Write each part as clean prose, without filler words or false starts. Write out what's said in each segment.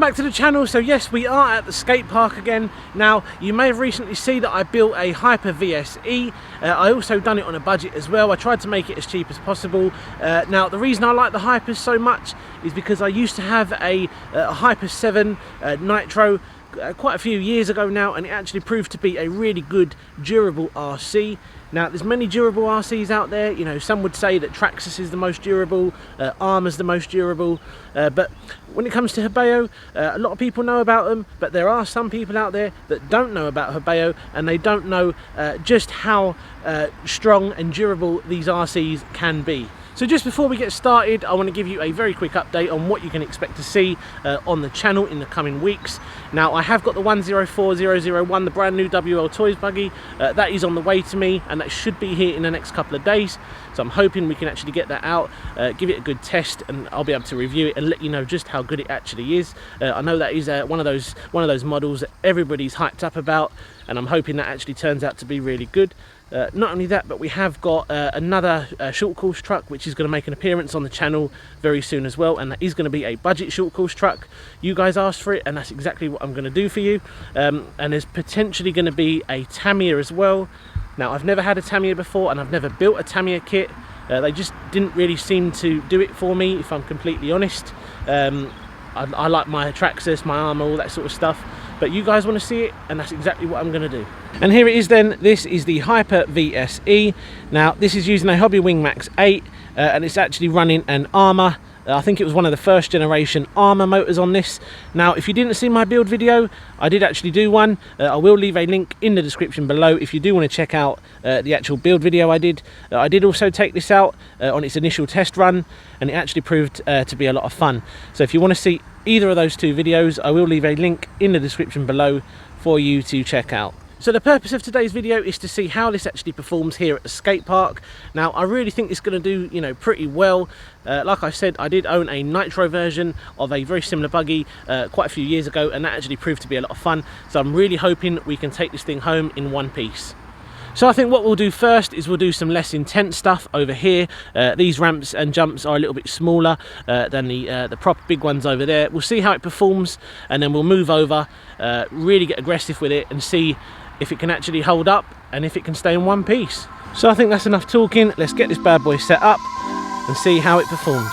back to the channel. So yes, we are at the skate park again. Now you may have recently seen that I built a Hyper VSE. I also done it on a budget as well. I tried to make it as cheap as possible. Now the reason I like the Hypers so much is because I used to have a Hyper 7 Nitro quite a few years ago now, and it actually proved to be a really good durable RC. Now there's many durable RCs out there. You know, some would say that Traxxas is the most durable, Arrma's the most durable, but when it comes to Hobbeyo, a lot of people know about them, but there are some people out there that don't know about Hobbeyo, and they don't know just how strong and durable these RCs can be. So just before we get started, I want to give you a very quick update on what you can expect to see on the channel in the coming weeks. Now I have got the 104001, the brand new WL Toys buggy. That is on the way to me, and that should be here in the next couple of days. So I'm hoping we can actually get that out, give it a good test, and I'll be able to review it and let you know just how good it actually is. I know that is one of those models that everybody's hyped up about, and I'm hoping that actually turns out to be really good. Not only that, but we have got another short course truck which is going to make an appearance on the channel very soon as well, and that is going to be a budget short course truck. You guys asked for it, and that's exactly what I'm going to do for you. And there's potentially going to be a Tamiya as well. Now I've never had a Tamiya before, and I've never built a Tamiya kit. They just didn't really seem to do it for me, if I'm completely honest. I like my Traxxas, my Arrma, all that sort of stuff, but you guys want to see it, and that's exactly what I'm going to do. And here it is then. This is the Hyper VSE. Now this is using a Hobbywing Max 8, and it's actually running an Arrma. I think it was one of the first generation Arrma motors on this. Now if you didn't see my build video, I did actually do one. I will leave a link in the description below if you do want to check out the actual build video I did. I did also take this out on its initial test run, and it actually proved to be a lot of fun. So if you want to see either of those two videos, I will leave a link in the description below for you to check out. So the purpose of today's video is to see how this actually performs here at the skate park. Now I really think it's going to do, you know, pretty well. Like I said, I did own a Nitro version of a very similar buggy quite a few years ago, and that actually proved to be a lot of fun. So I'm really hoping we can take this thing home in one piece. So I think what we'll do first is we'll do some less intense stuff over here. These ramps and jumps are a little bit smaller than the proper big ones over there. We'll see how it performs, and then we'll move over, really get aggressive with it, and see if it can actually hold up and if it can stay in one piece. So I think that's enough talking. Let's get this bad boy set up and see how it performs.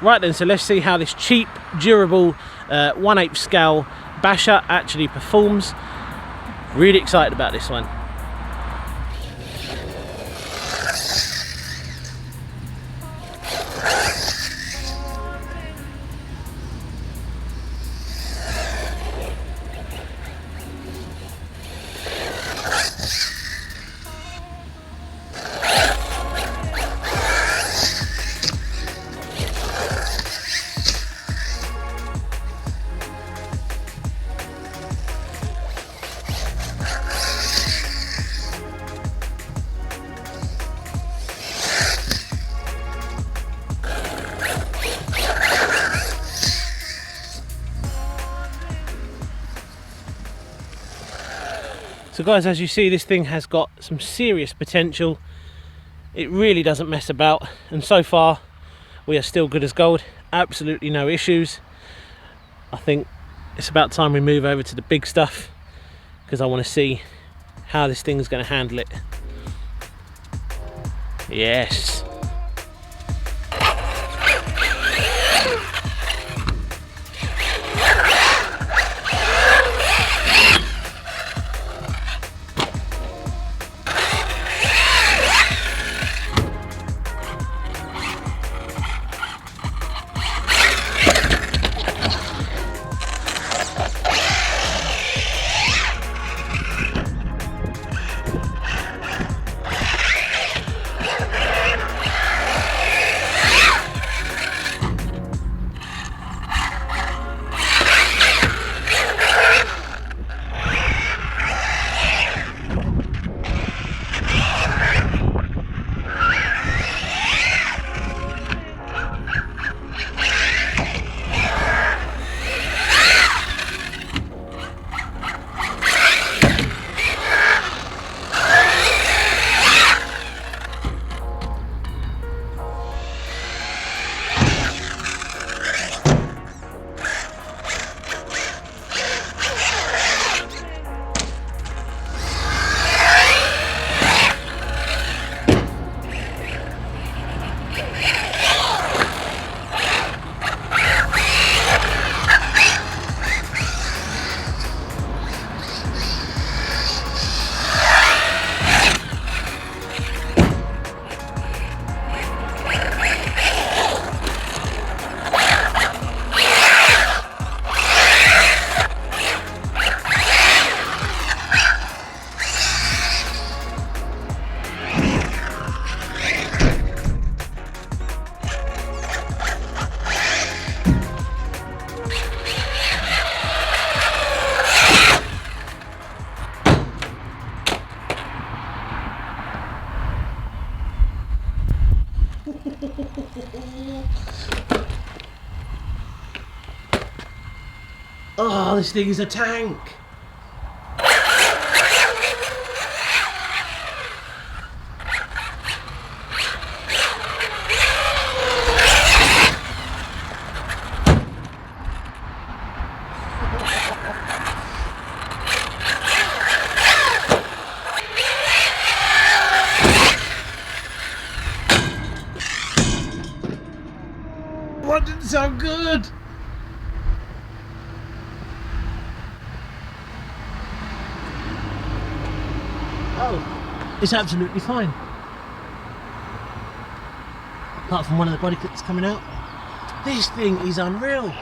Right then, so let's see how this cheap, durable 1/8 scale basher actually performs. Really excited about this one. So guys, as you see, this thing has got some serious potential. It really doesn't mess about, and so far we are still good as gold. Absolutely no issues. I think it's about time we move over to the big stuff, because I want to see how this thing's going to handle it. Yes. Oh, this thing is a tank. That didn't sound good. Oh, it's absolutely fine. Apart from one of the body clips coming out. This thing is unreal.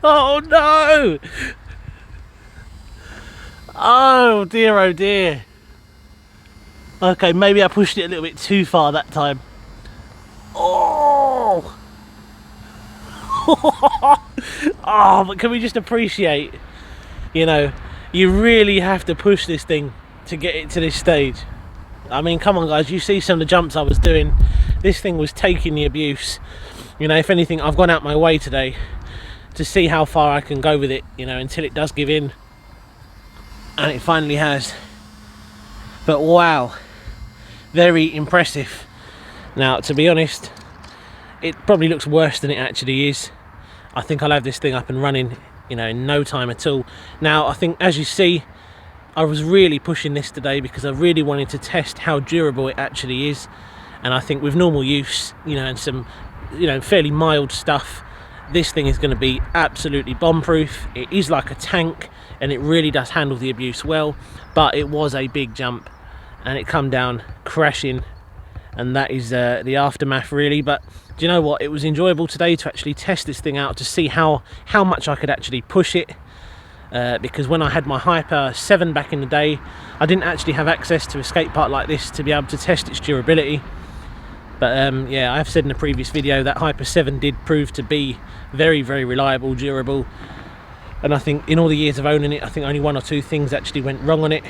Oh no! Oh dear, oh dear. Okay, maybe I pushed it a little bit too far that time. Oh! Oh, but can we just appreciate, you know, you really have to push this thing to get it to this stage. I mean, come on guys, you see some of the jumps I was doing. This thing was taking the abuse. You know, if anything, I've gone out my way today to see how far I can go with it, you know, until it does give in. And it finally has. But wow, very impressive. Now, to be honest, it probably looks worse than it actually is. I think I'll have this thing up and running, you know, in no time at all. Now, I think, as you see, I was really pushing this today because I really wanted to test how durable it actually is. And I think with normal use, you know, and some, you know, fairly mild stuff, this thing is going to be absolutely bomb-proof. It is like a tank, and it really does handle the abuse well. But it was a big jump, and it come down crashing, and that is the aftermath really. But do you know what? It was enjoyable today to actually test this thing out, to see how much I could actually push it. Because when I had my Hyper 7 back in the day, I didn't actually have access to a skate park like this to be able to test its durability. But yeah, I've said in a previous video that Hyper 7 did prove to be very, very reliable, durable. And I think in all the years of owning it, I think only one or two things actually went wrong on it.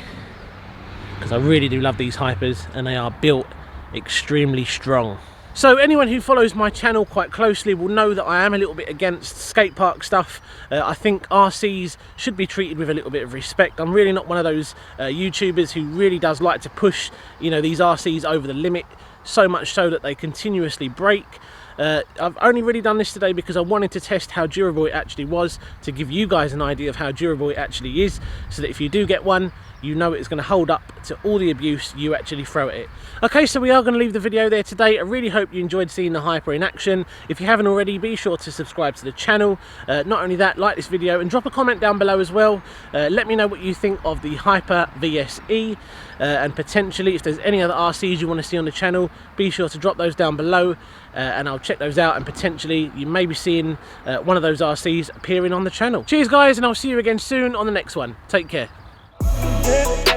Because I really do love these Hypers, and they are built extremely strong. So anyone who follows my channel quite closely will know that I am a little bit against skate park stuff. I think RCs should be treated with a little bit of respect. I'm really not one of those YouTubers who really does like to push, you know, these RCs over the limit, so much so that they continuously break. I've only really done this today because I wanted to test how durable it actually was, to give you guys an idea of how durable it actually is, so that if you do get one, you know it's going to hold up to all the abuse you actually throw at it. Okay, so we are going to leave the video there today. I really hope you enjoyed seeing the Hyper in action. If you haven't already, be sure to subscribe to the channel. Not only that, like this video and drop a comment down below as well. Let me know what you think of the Hyper VSE, and potentially if there's any other RCs you want to see on the channel, be sure to drop those down below, and I'll check those out, and potentially you may be seeing one of those RCs appearing on the channel. Cheers guys, and I'll see you again soon on the next one. Take care. Yeah.